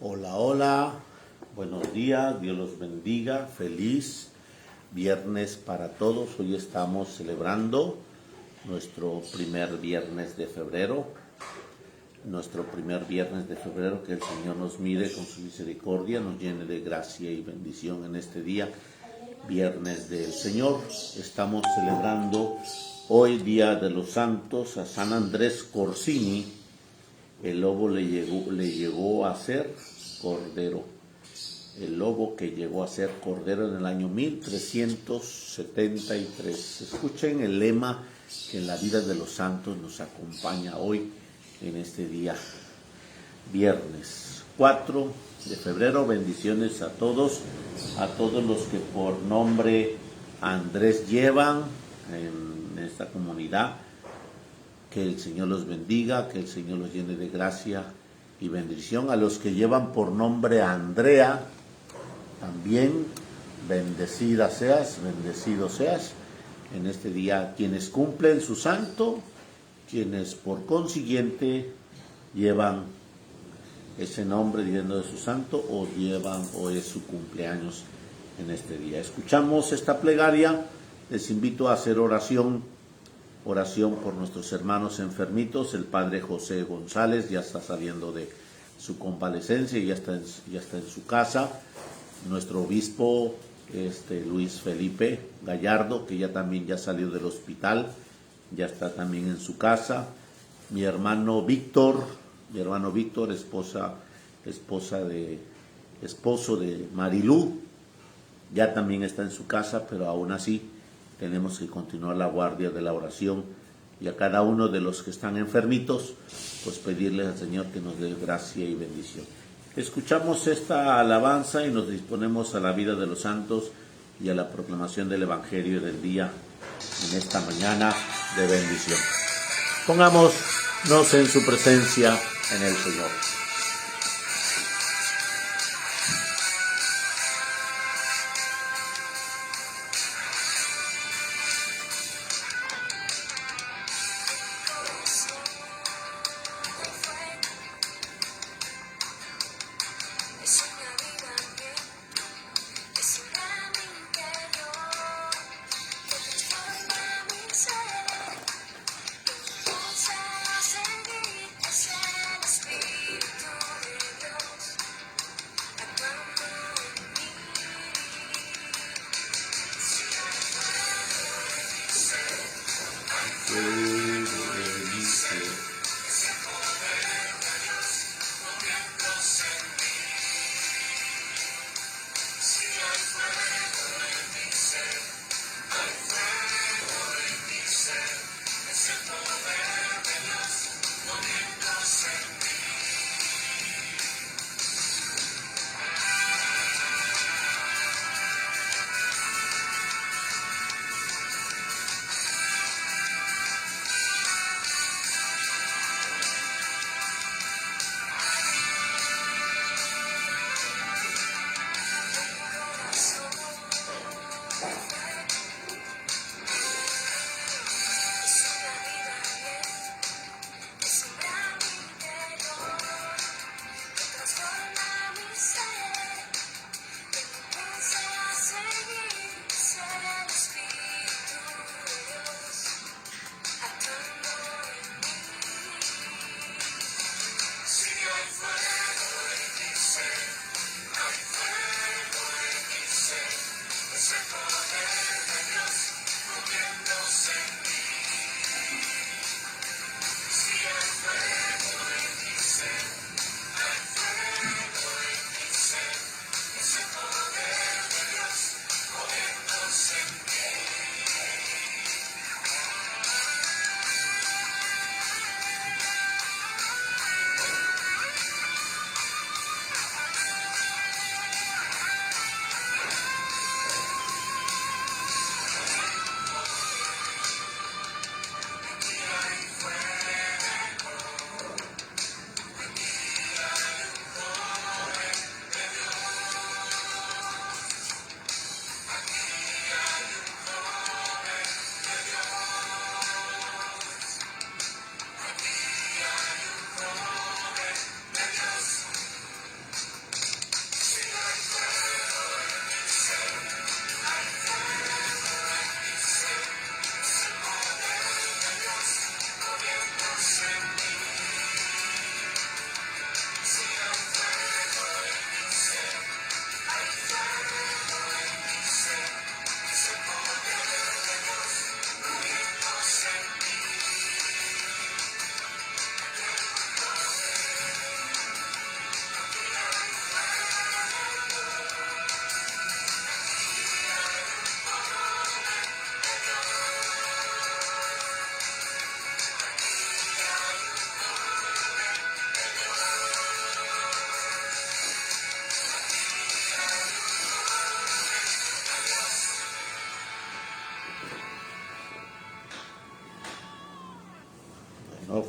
Hola, hola, buenos días, Dios los bendiga, feliz viernes para todos. Hoy estamos celebrando nuestro primer viernes de febrero, que el Señor nos mire con su misericordia, nos llene de gracia y bendición en este día, viernes del Señor. Estamos celebrando hoy Día de los Santos a San Andrés Corsini. El lobo le llegó a ser cordero. El lobo que llegó a ser cordero en el año 1373. Escuchen el lema que en la vida de los santos nos acompaña hoy en este día, viernes 4 de febrero. Bendiciones a todos los que por nombre Andrés llevan en esta comunidad. Que el Señor los bendiga, que el Señor los llene de gracia y bendición. A los que llevan por nombre Andrea, también bendecido seas en este día. Quienes cumplen su santo, quienes por consiguiente llevan ese nombre diciendo de su santo o es su cumpleaños en este día. Escuchamos esta plegaria. Les invito a hacer oración por nuestros hermanos enfermitos. El padre José González ya está saliendo de su convalecencia y ya está en su casa. Nuestro obispo Luis Felipe Gallardo, que ya salió del hospital, ya está también en su casa. Mi hermano Víctor, esposo de Marilú, ya también está en su casa, pero aún así tenemos que continuar la guardia de la oración, y a cada uno de los que están enfermitos, pues pedirles al Señor que nos dé gracia y bendición. Escuchamos esta alabanza y nos disponemos a la vida de los santos y a la proclamación del Evangelio del día en esta mañana de bendición. Pongámonos en su presencia en el Señor.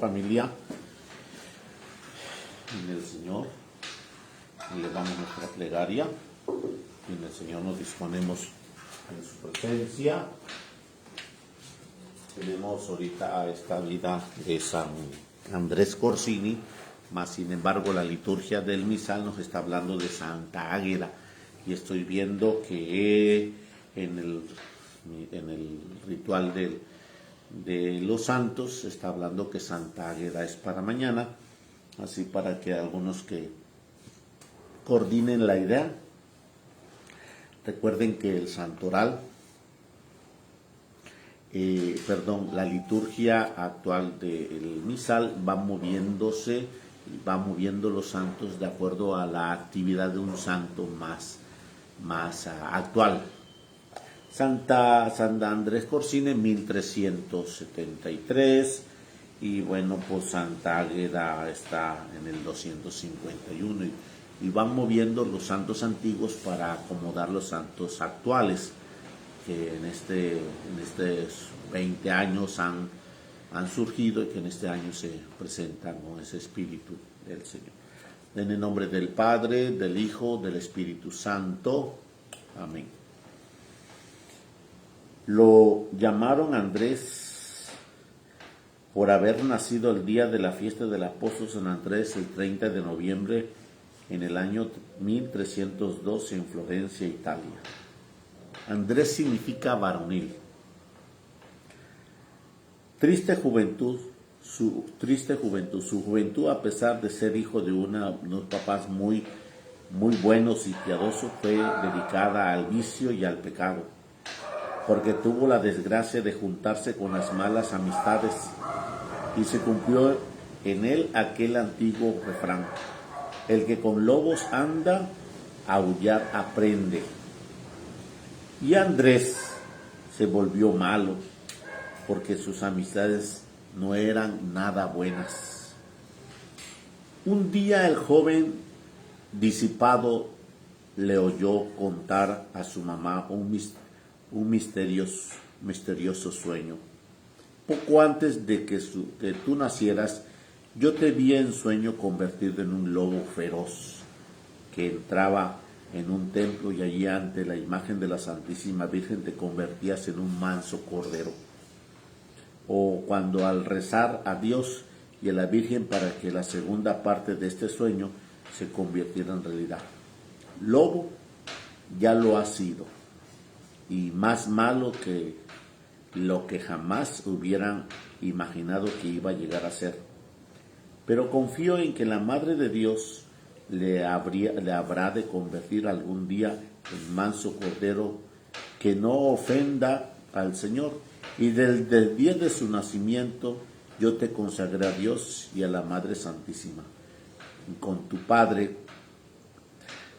familia en el Señor, elevamos nuestra plegaria y en el Señor nos disponemos en su presencia. Tenemos ahorita esta vida de San Andrés Corsini, mas sin embargo la liturgia del misal nos está hablando de Santa Águeda, y estoy viendo que en el ritual de los santos está hablando que Santa Águeda es para mañana, así para que algunos que coordinen la idea. Recuerden que el santoral, la liturgia actual del misal va moviendo los santos de acuerdo a la actividad de un santo más actual. Santa Andrés Corsini, 1373, y bueno, pues Santa Águeda está en el 251, y van moviendo los santos antiguos para acomodar los santos actuales, que en estos 20 años han surgido y que en este año se presentan con ese espíritu del Señor. En el nombre del Padre, del Hijo, del Espíritu Santo. Amén. Lo llamaron Andrés por haber nacido el día de la fiesta del apóstol San Andrés, el 30 de noviembre, en el año 1312 en Florencia, Italia. Andrés significa varonil. Su juventud, a pesar de ser hijo de unos papás muy buenos y piadosos, fue dedicada al vicio y al pecado, porque tuvo la desgracia de juntarse con las malas amistades, y se cumplió en él aquel antiguo refrán: el que con lobos anda, aullar aprende. Y Andrés se volvió malo, porque sus amistades no eran nada buenas. Un día el joven disipado le oyó contar a su mamá un misterioso sueño. Poco antes de que tú nacieras, yo te vi en sueño convertido en un lobo feroz que entraba en un templo, y allí ante la imagen de la Santísima Virgen te convertías en un manso cordero. O cuando al rezar a Dios y a la Virgen para que la segunda parte de este sueño se convirtiera en realidad. Lobo ya lo ha sido, y más malo que lo que jamás hubieran imaginado que iba a llegar a ser. Pero confío en que la Madre de Dios le habrá de convertir algún día en manso cordero que no ofenda al Señor, y desde el día de su nacimiento yo te consagré a Dios y a la Madre Santísima. Con tu Padre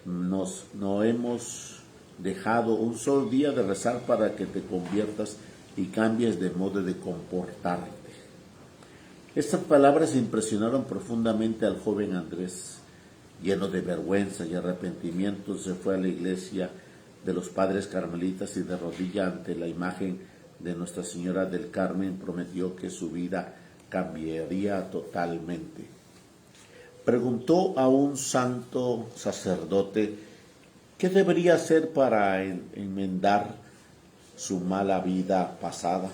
no hemos dejado un solo día de rezar para que te conviertas y cambies de modo de comportarte. Estas palabras impresionaron profundamente al joven Andrés. Lleno de vergüenza y arrepentimiento, se fue a la iglesia de los padres carmelitas, y de rodilla ante la imagen de Nuestra Señora del Carmen prometió que su vida cambiaría totalmente. Preguntó a un santo sacerdote qué debería hacer para enmendar su mala vida pasada,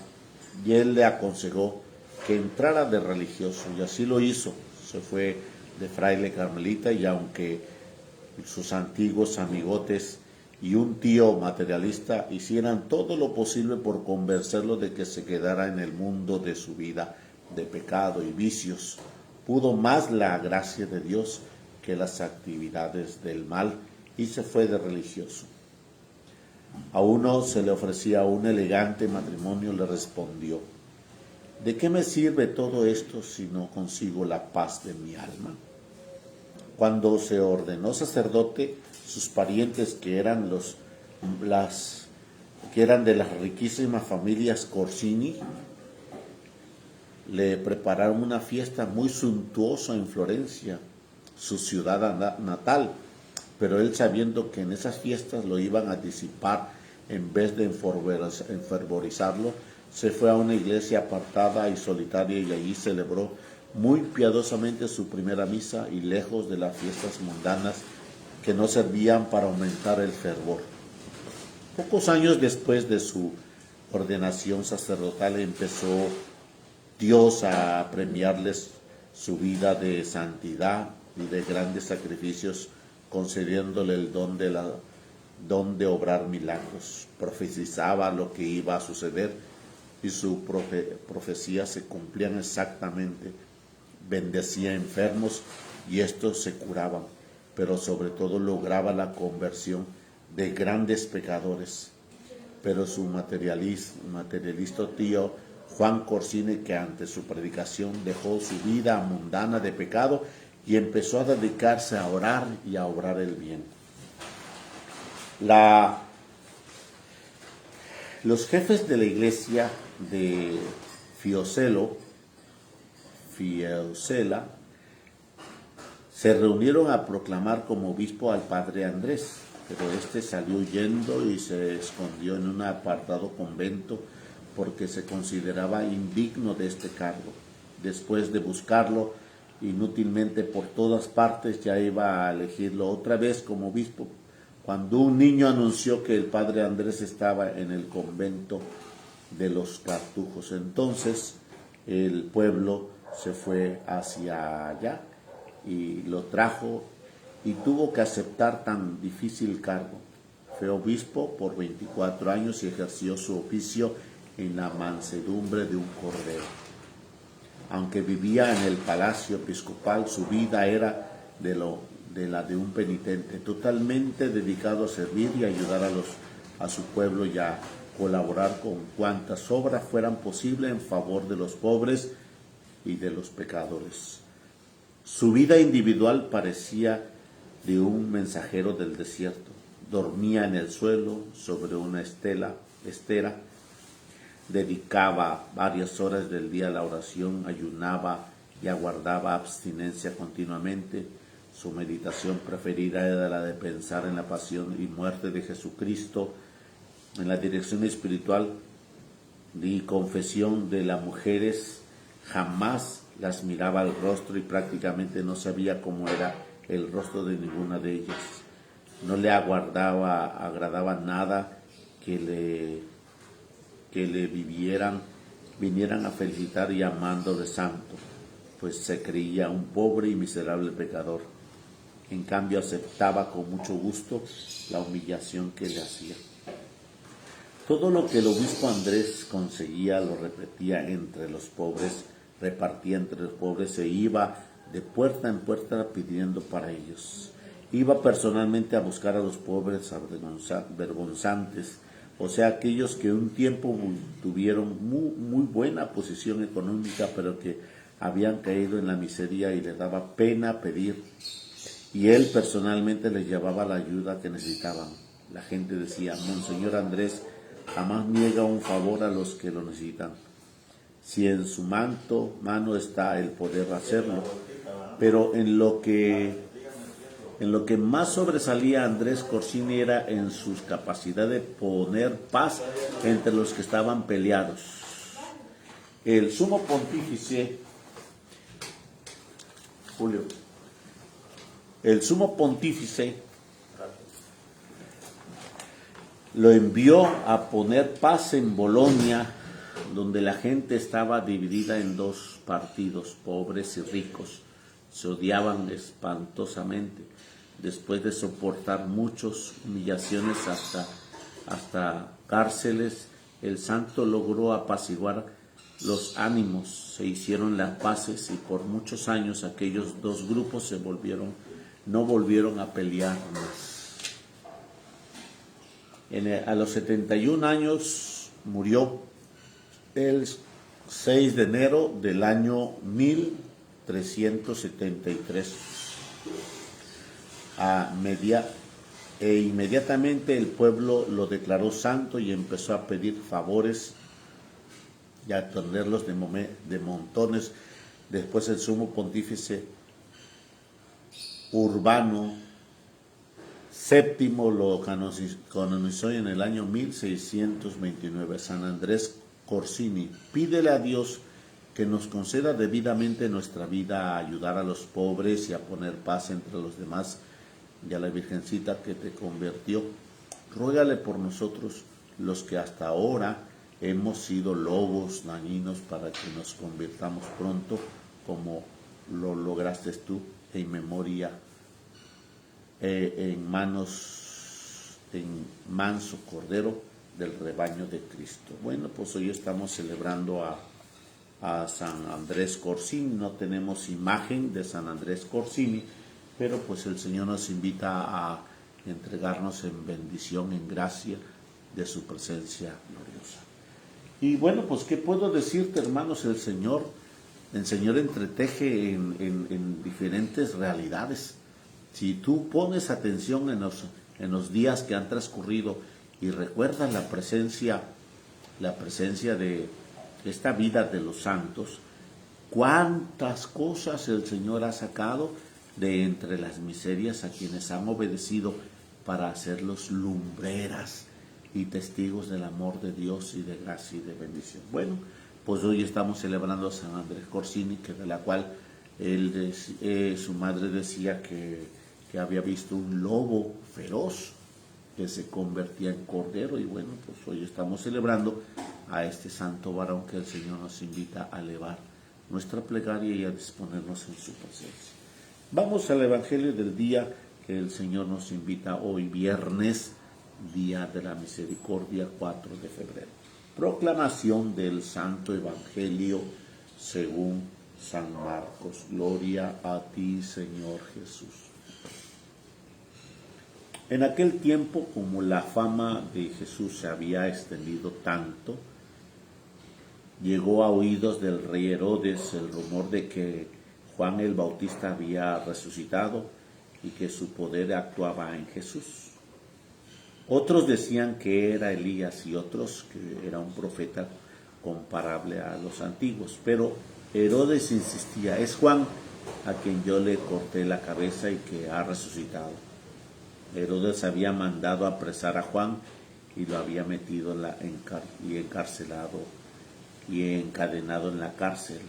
y él le aconsejó que entrara de religioso, y así lo hizo. Se fue de fraile carmelita, y aunque sus antiguos amigotes y un tío materialista hicieran todo lo posible por convencerlo de que se quedara en el mundo de su vida de pecado y vicios, pudo más la gracia de Dios que las actividades del mal, y se fue de religioso. A uno se le ofrecía un elegante matrimonio, le respondió: ¿de qué me sirve todo esto si no consigo la paz de mi alma? Cuando se ordenó sacerdote, sus parientes, que eran de las riquísimas familias Corsini, le prepararon una fiesta muy suntuosa en Florencia, su ciudad natal, pero él, sabiendo que en esas fiestas lo iban a disipar en vez de enfervorizarlo, se fue a una iglesia apartada y solitaria, y allí celebró muy piadosamente su primera misa y lejos de las fiestas mundanas que no servían para aumentar el fervor. Pocos años después de su ordenación sacerdotal empezó Dios a premiarles su vida de santidad y de grandes sacrificios, concediéndole el don de obrar milagros. Profetizaba lo que iba a suceder y sus profecías se cumplían exactamente. Bendecía enfermos y estos se curaban, pero sobre todo lograba la conversión de grandes pecadores. Pero su materialista tío Juan Corsini, que ante su predicación dejó su vida mundana de pecado y empezó a dedicarse a orar y a obrar el bien. Los jefes de la iglesia de Fiesole se reunieron a proclamar como obispo al padre Andrés, pero este salió huyendo y se escondió en un apartado convento porque se consideraba indigno de este cargo. Después de buscarlo inútilmente por todas partes, ya iba a elegirlo otra vez como obispo, cuando un niño anunció que el padre Andrés estaba en el convento de los Cartujos. Entonces el pueblo se fue hacia allá y lo trajo y tuvo que aceptar tan difícil cargo. Fue obispo por 24 años y ejerció su oficio en la mansedumbre de un cordero. Aunque vivía en el palacio episcopal, su vida era de la de un penitente, totalmente dedicado a servir y ayudar a su pueblo y a colaborar con cuantas obras fueran posibles en favor de los pobres y de los pecadores. Su vida individual parecía de un mensajero del desierto. Dormía en el suelo sobre una estera, dedicaba varias horas del día a la oración, ayunaba y aguardaba abstinencia continuamente. Su meditación preferida era la de pensar en la pasión y muerte de Jesucristo, en la dirección espiritual y confesión de las mujeres. Jamás las miraba al rostro y prácticamente no sabía cómo era el rostro de ninguna de ellas. No le agradaba nada que le vinieran a felicitar y amando de santo, pues se creía un pobre y miserable pecador. En cambio aceptaba con mucho gusto la humillación que le hacía. Todo lo que el obispo Andrés conseguía lo repetía entre los pobres, repartía entre los pobres e iba de puerta en puerta pidiendo para ellos. Iba personalmente a buscar a los pobres vergonzantes, o sea, aquellos que un tiempo tuvieron muy buena posición económica, pero que habían caído en la miseria y les daba pena pedir. Y él personalmente les llevaba la ayuda que necesitaban. La gente decía: Monseñor Andrés jamás niega un favor a los que lo necesitan. Si en su mano está el poder hacerlo. Pero en lo que más sobresalía Andrés Corsini era en su capacidad de poner paz entre los que estaban peleados. El sumo pontífice, lo envió a poner paz en Bolonia, donde la gente estaba dividida en dos partidos, pobres y ricos. Se odiaban espantosamente. Después de soportar muchas humillaciones hasta cárceles, el santo logró apaciguar los ánimos, se hicieron las paces y por muchos años aquellos dos grupos no volvieron a pelear más. A los 71 años murió el 6 de enero del año 1373. Inmediatamente el pueblo lo declaró santo y empezó a pedir favores y a tenerlos de montones. Después el sumo pontífice Urbano VII lo canonizó en el año 1629. San Andrés Corsini: pídele a Dios que nos conceda debidamente en nuestra vida a ayudar a los pobres y a poner paz entre los demás, y a la Virgencita que te convirtió. Ruégale por nosotros, los que hasta ahora hemos sido lobos dañinos, para que nos convirtamos pronto, como lo lograste tú, en memoria, en manso cordero del rebaño de Cristo. Bueno, pues hoy estamos celebrando a San Andrés Corsini. No tenemos imagen de San Andrés Corsini, pero pues el Señor nos invita a entregarnos en bendición, en gracia de su presencia gloriosa. Y bueno, pues ¿qué puedo decirte, hermanos? El Señor entreteje en diferentes realidades. Si tú pones atención en los días que han transcurrido y recuerdas la presencia de esta vida de los santos, cuántas cosas el Señor ha sacado de entre las miserias a quienes han obedecido para hacerlos lumbreras y testigos del amor de Dios y de gracia y de bendición. Bueno, pues hoy estamos celebrando a San Andrés Corsini, que de la cual su madre decía que había visto un lobo feroz que se convertía en cordero. Y bueno, pues hoy estamos celebrando a este santo varón que el Señor nos invita a elevar nuestra plegaria y a disponernos en su presencia. Vamos al Evangelio del día que el Señor nos invita hoy, viernes, día de la misericordia, 4 de febrero. Proclamación del Santo Evangelio según San Marcos. Gloria a ti, Señor Jesús. En aquel tiempo, como la fama de Jesús se había extendido tanto, llegó a oídos del rey Herodes el rumor de que Juan el Bautista había resucitado y que su poder actuaba en Jesús. Otros decían que era Elías y otros que era un profeta comparable a los antiguos. Pero Herodes insistía: es Juan a quien yo le corté la cabeza y que ha resucitado. Herodes había mandado apresar a Juan y lo había metido encarcelado y encadenado en la cárcel.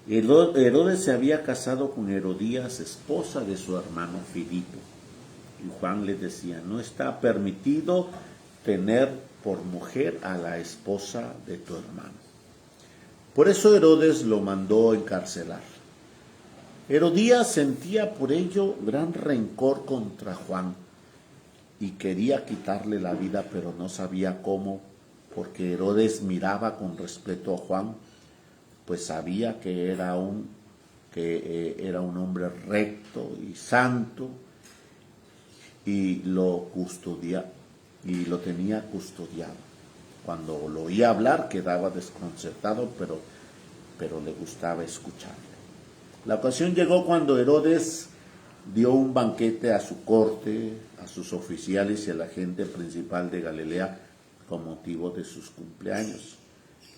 Herodes se había casado con Herodías, esposa de su hermano Filipo. Y Juan le decía: no está permitido tener por mujer a la esposa de tu hermano. Por eso Herodes lo mandó encarcelar. Herodías sentía por ello gran rencor contra Juan y quería quitarle la vida, pero no sabía cómo, porque Herodes miraba con respeto a Juan, pues sabía que era un hombre recto y santo, y lo tenía custodiado. Cuando lo oía hablar quedaba desconcertado, pero le gustaba escucharlo. La ocasión llegó cuando Herodes dio un banquete a su corte, a sus oficiales y a la gente principal de Galilea con motivo de sus cumpleaños.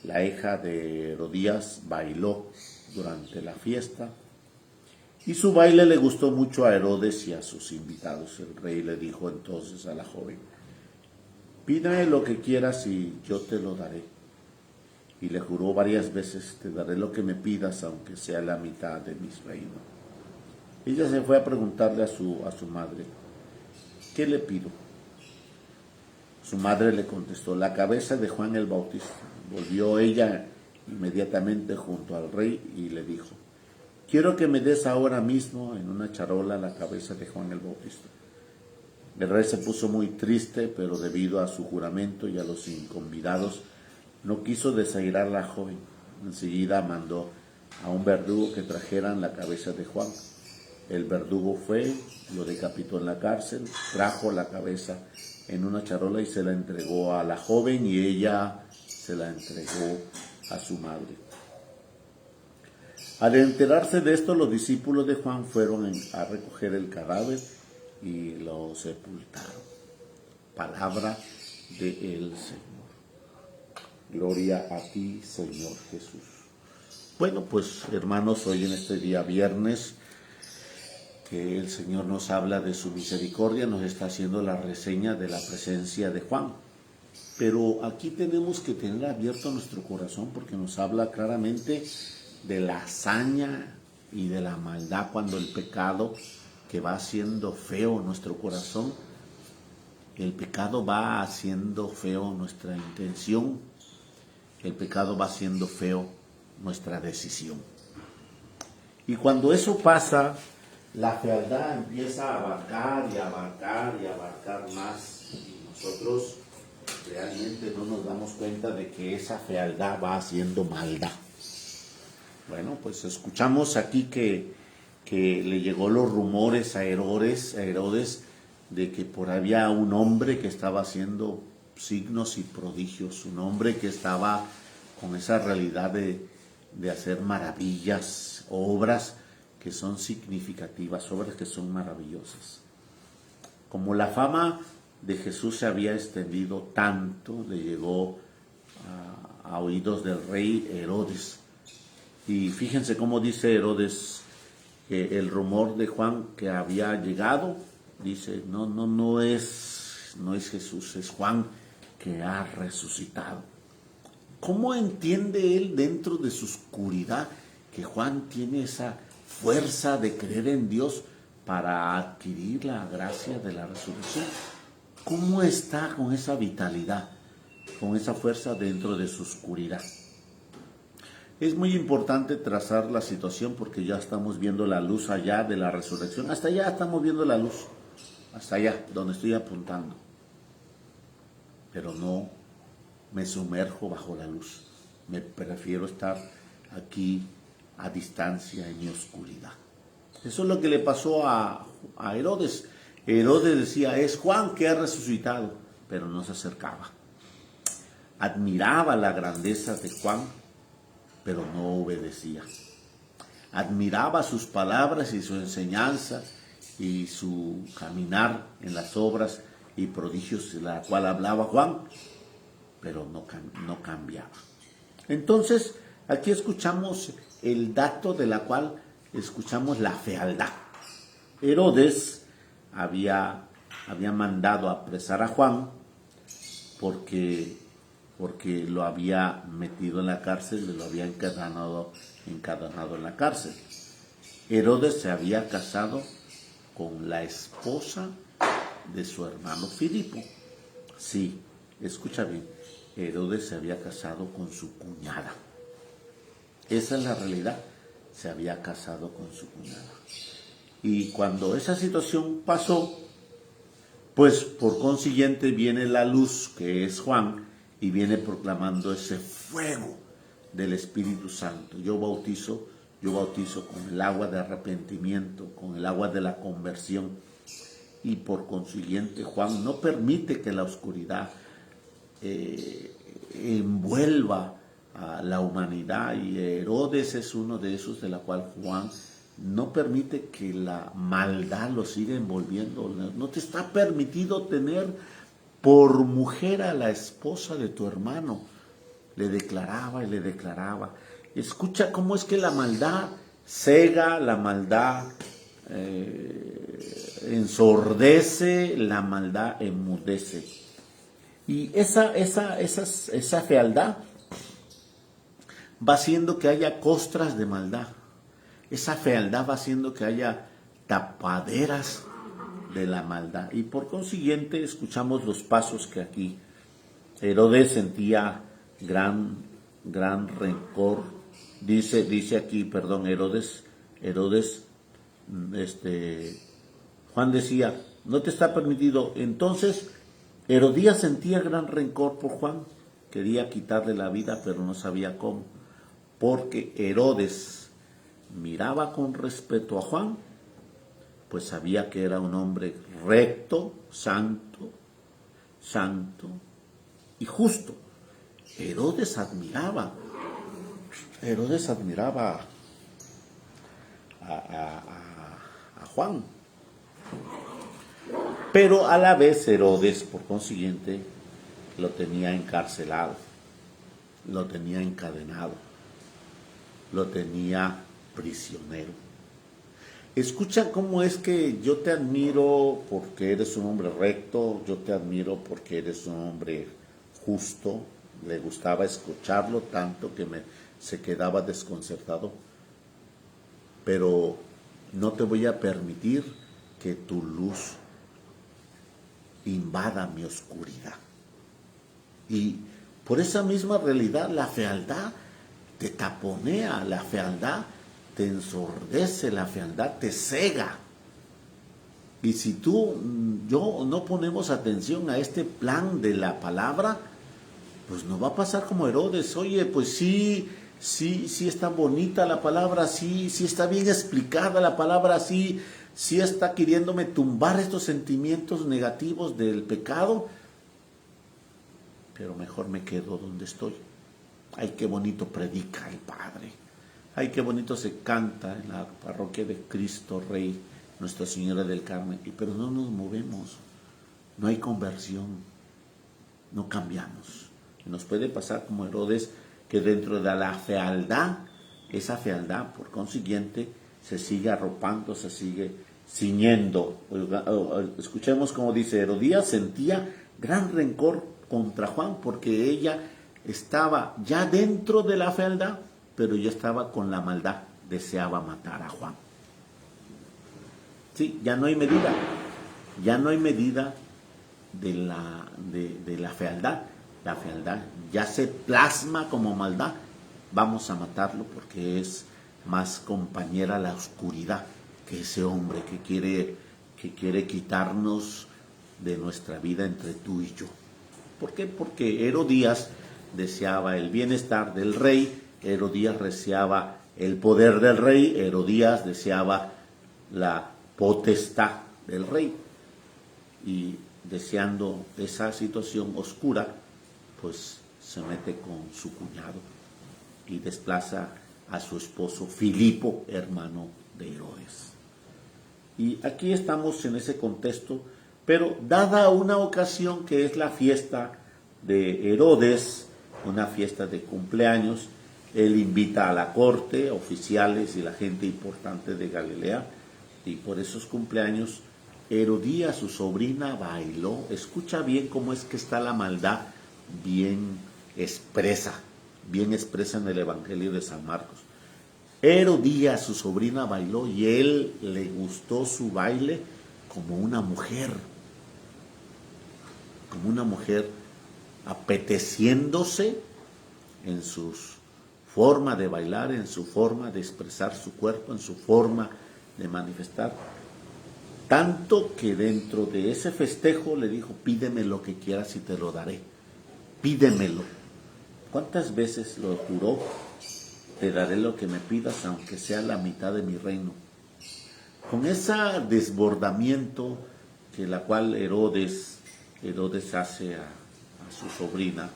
La hija de Herodías bailó durante la fiesta y su baile le gustó mucho a Herodes y a sus invitados. El rey le dijo entonces a la joven: pídeme lo que quieras y yo te lo daré. Y le juró varias veces: te daré lo que me pidas, aunque sea la mitad de mis reinos. Ella se fue a preguntarle a su madre: ¿qué le pido? Su madre le contestó: la cabeza de Juan el Bautista. Volvió ella inmediatamente junto al rey y le dijo: quiero que me des ahora mismo en una charola la cabeza de Juan el Bautista. El rey se puso muy triste, pero debido a su juramento y a los inconvidados, no quiso desairar a la joven. Enseguida mandó a un verdugo que trajeran la cabeza de Juan. El verdugo fue, lo decapitó en la cárcel, trajo la cabeza en una charola y se la entregó a la joven, y ella se la entregó a su madre. Al enterarse de esto, los discípulos de Juan fueron a recoger el cadáver y lo sepultaron. Palabra del Señor. Gloria a ti, Señor Jesús. Bueno, pues hermanos, hoy en este día viernes, que el Señor nos habla de su misericordia, nos está haciendo la reseña de la presencia de Juan. Pero aquí tenemos que tener abierto nuestro corazón porque nos habla claramente de la hazaña y de la maldad cuando el pecado que va haciendo feo nuestro corazón, el pecado va haciendo feo nuestra intención, el pecado va haciendo feo nuestra decisión. Y cuando eso pasa, la fealdad empieza a abarcar y abarcar y abarcar más. Y nosotros realmente no nos damos cuenta de que esa fealdad va haciendo maldad. Bueno, pues escuchamos aquí que le llegó los rumores a Herodes de que por había un hombre que estaba haciendo signos y prodigios, un hombre que estaba con esa realidad de hacer maravillas, obras que son significativas, obras que son maravillosas. Como la fama de Jesús se había extendido tanto, le llegó a oídos del rey Herodes. Y fíjense cómo dice Herodes que el rumor de Juan que había llegado, dice, no es Jesús, es Juan que ha resucitado. ¿Cómo entiende él dentro de su oscuridad que Juan tiene esa fuerza de creer en Dios para adquirir la gracia de la resurrección? ¿Cómo está con esa vitalidad, con esa fuerza dentro de su oscuridad? Es muy importante trazar la situación porque ya estamos viendo la luz allá de la resurrección. Hasta allá estamos viendo la luz, hasta allá, donde estoy apuntando. Pero no me sumerjo bajo la luz. Me prefiero estar aquí a distancia en mi oscuridad. Eso es lo que le pasó a Herodes. Herodes decía, es Juan que ha resucitado, pero no se acercaba. Admiraba la grandeza de Juan, pero no obedecía. Admiraba sus palabras y su enseñanza y su caminar en las obras y prodigios de la cual hablaba Juan, pero no cambiaba. Entonces, aquí escuchamos el dato de la cual escuchamos la fealdad. Herodes había mandado apresar a Juan porque lo había metido en la cárcel y lo había encadenado en la cárcel. Herodes se había casado con la esposa de su hermano Filipo. Sí, escucha bien, Herodes se había casado con su cuñada. Esa es la realidad, se había casado con su cuñada. Y cuando esa situación pasó, pues por consiguiente viene la luz, que es Juan, y viene proclamando ese fuego del Espíritu Santo. Yo bautizo con el agua de arrepentimiento, con el agua de la conversión. Y por consiguiente Juan no permite que la oscuridad envuelva a la humanidad, y Herodes es uno de esos de la cual Juan no permite que la maldad lo siga envolviendo. No te está permitido tener por mujer a la esposa de tu hermano. Le declaraba y le declaraba. Escucha cómo es que la maldad cega, la maldad ensordece, la maldad enmudece. Y esa fealdad va haciendo que haya costras de maldad. Esa fealdad va haciendo que haya tapaderas de la maldad. Y por consiguiente escuchamos los pasos que aquí Herodes sentía gran rencor. Dice aquí, Herodes, Juan decía, no te está permitido. Entonces Herodías sentía gran rencor por Juan, quería quitarle la vida, pero no sabía cómo, porque Herodes miraba con respeto a Juan, pues sabía que era un hombre recto, santo y justo. Herodes admiraba a Juan. Pero a la vez Herodes, por consiguiente, lo tenía encarcelado, lo tenía encadenado, lo tenía prisionero. Escucha cómo es que yo te admiro porque eres un hombre recto, yo te admiro porque eres un hombre justo, le gustaba escucharlo tanto que se quedaba desconcertado. Pero no te voy a permitir que tu luz invada mi oscuridad. Y por esa misma realidad, la fealdad te taponea, la fealdad te ensordece, la fealdad te cega. Y si yo no ponemos atención a este plan de la palabra, pues nos va a pasar como Herodes. Oye, pues sí está bonita la palabra, sí está bien explicada la palabra, sí está queriéndome tumbar estos sentimientos negativos del pecado, pero mejor me quedo donde estoy. Ay, qué bonito predica el Padre. Ay, qué bonito se canta en la parroquia de Cristo Rey, Nuestra Señora del Carmen, pero no nos movemos, no hay conversión, no cambiamos. Nos puede pasar como Herodes, que dentro de la fealdad, esa fealdad, por consiguiente, se sigue arropando, se sigue ciñendo. Escuchemos cómo dice: Herodías sentía gran rencor contra Juan porque ella estaba ya dentro de la fealdad, pero ya estaba con la maldad, deseaba matar a Juan. Sí, ya no hay medida de la fealdad. La fealdad ya se plasma como maldad. Vamos a matarlo porque es más compañera la oscuridad que ese hombre que quiere quitarnos de nuestra vida entre tú y yo. ¿Por qué? Porque Herodías deseaba el bienestar del rey, Herodías deseaba el poder del rey, Herodías deseaba la potestad del rey. Y deseando esa situación oscura, pues se mete con su cuñado y desplaza a su esposo Filipo, hermano de Herodes. Y aquí estamos en ese contexto, pero dada una ocasión que es la fiesta de Herodes, una fiesta de cumpleaños, él invita a la corte, oficiales y la gente importante de Galilea, y por esos cumpleaños Herodías, su sobrina, bailó. Escucha bien cómo es que está la maldad bien expresa en el Evangelio de San Marcos. Herodías, su sobrina, bailó y él le gustó su baile como una mujer apeteciéndose en su forma de bailar, en su forma de expresar su cuerpo, en su forma de manifestar. Tanto que dentro de ese festejo le dijo: pídeme lo que quieras y te lo daré. Pídemelo. ¿Cuántas veces lo juró? Te daré lo que me pidas, aunque sea la mitad de mi reino. Con ese desbordamiento que la cual Herodes hace a su sobrina,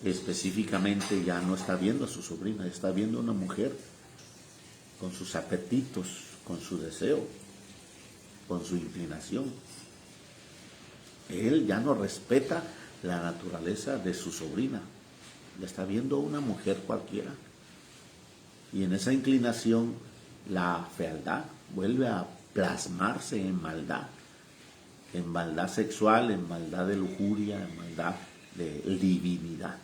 específicamente ya no está viendo a su sobrina, está viendo a una mujer con sus apetitos, con su deseo, con su inclinación. Él ya no respeta la naturaleza de su sobrina, ya está viendo a una mujer cualquiera. Y en esa inclinación la fealdad vuelve a plasmarse en maldad sexual, en maldad de lujuria, en maldad de divinidad.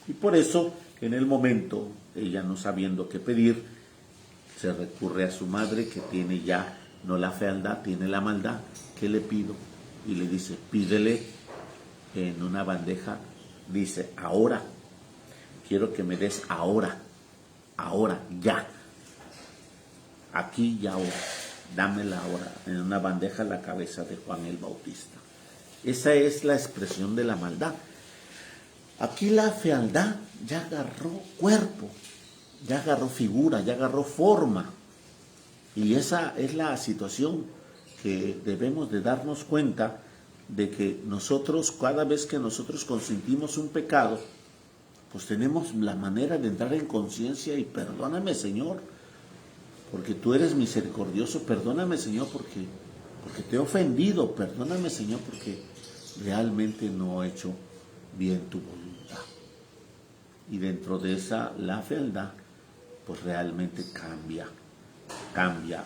Y por eso, en el momento, ella no sabiendo qué pedir, se recurre a su madre, que tiene ya no la fealdad, tiene la maldad. ¿Qué le pido? Y le dice: pídele en una bandeja, dice: ahora, quiero que me des ahora, ya, aquí y ahora, dámela ahora, en una bandeja la cabeza de Juan el Bautista. Esa es la expresión de la maldad. Aquí la fealdad ya agarró cuerpo, ya agarró figura, ya agarró forma. Y esa es la situación que debemos de darnos cuenta de que nosotros, cada vez que nosotros consentimos un pecado, pues tenemos la manera de entrar en conciencia y: perdóname, Señor, porque tú eres misericordioso, perdóname, Señor, porque te he ofendido, perdóname, Señor, porque realmente no he hecho bien tu voluntad. Y dentro de esa, la fealdad, pues realmente cambia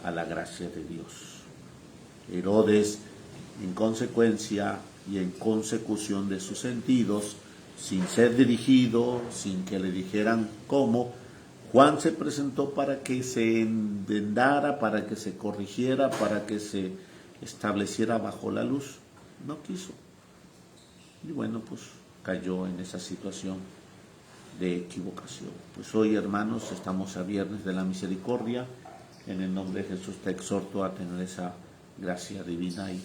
a la gracia de Dios. Herodes, en consecuencia, y en consecución de sus sentidos, sin ser dirigido, sin que le dijeran cómo, Juan se presentó para que se enmendara, para que se corrigiera, para que se estableciera bajo la luz. No quiso. Y bueno, pues cayó en esa situación de equivocación. Pues hoy, hermanos, estamos a Viernes de la Misericordia. En el nombre de Jesús te exhorto a tener esa gracia divina y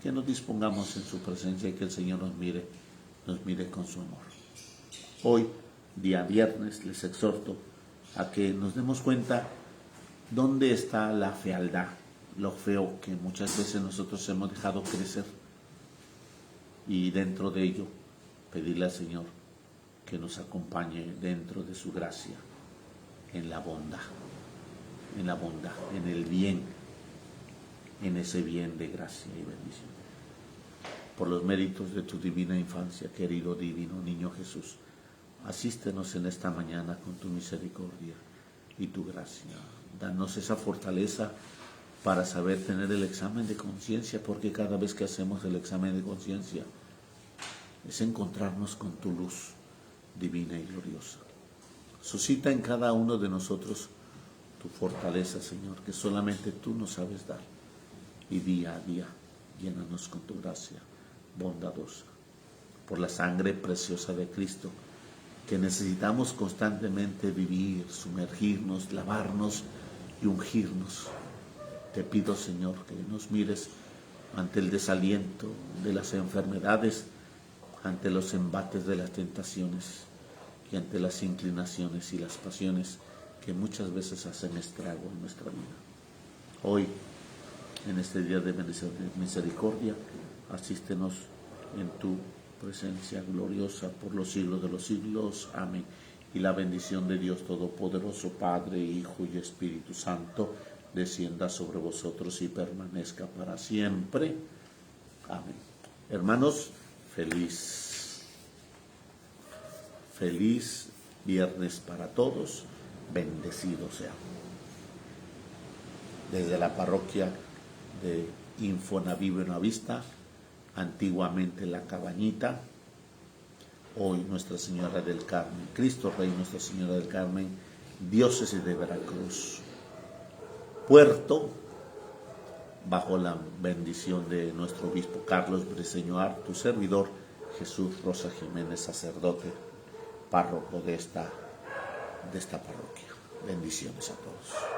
que nos dispongamos en su presencia y que el Señor nos mire con su amor. Hoy, día viernes, les exhorto a que nos demos cuenta dónde está la fealdad, lo feo que muchas veces nosotros hemos dejado crecer, y dentro de ello pedirle al Señor que nos acompañe dentro de su gracia, en la bondad, en el bien, en ese bien de gracia y bendición. Por los méritos de tu divina infancia, querido divino niño Jesús, asístenos en esta mañana con tu misericordia y tu gracia. Danos esa fortaleza para saber tener el examen de conciencia, porque cada vez que hacemos el examen de conciencia es encontrarnos con tu luz divina y gloriosa. Suscita en cada uno de nosotros tu fortaleza, Señor, que solamente tú nos sabes dar, y día a día llénanos con tu gracia bondadosa. Por la sangre preciosa de Cristo, que necesitamos constantemente vivir, sumergirnos, lavarnos y ungirnos, te pido, Señor, que nos mires ante el desaliento de las enfermedades, ante los embates de las tentaciones y ante las inclinaciones y las pasiones que muchas veces hacen estrago en nuestra vida. Hoy, en este día de misericordia, asístenos en tu presencia gloriosa por los siglos de los siglos. Amén. Y la bendición de Dios Todopoderoso, Padre, Hijo y Espíritu Santo, descienda sobre vosotros y permanezca para siempre. Amén. Hermanos, feliz viernes para todos, bendecido sea. Desde la parroquia de Infonaví Buenavista, antiguamente La Cabañita, hoy Nuestra Señora del Carmen, Cristo Rey Nuestra Señora del Carmen, diócesis de Veracruz, Puerto, bajo la bendición de nuestro obispo Carlos Briceño Ar, tu servidor Jesús Rosa Jiménez, sacerdote, párroco de esta parroquia. Bendiciones a todos.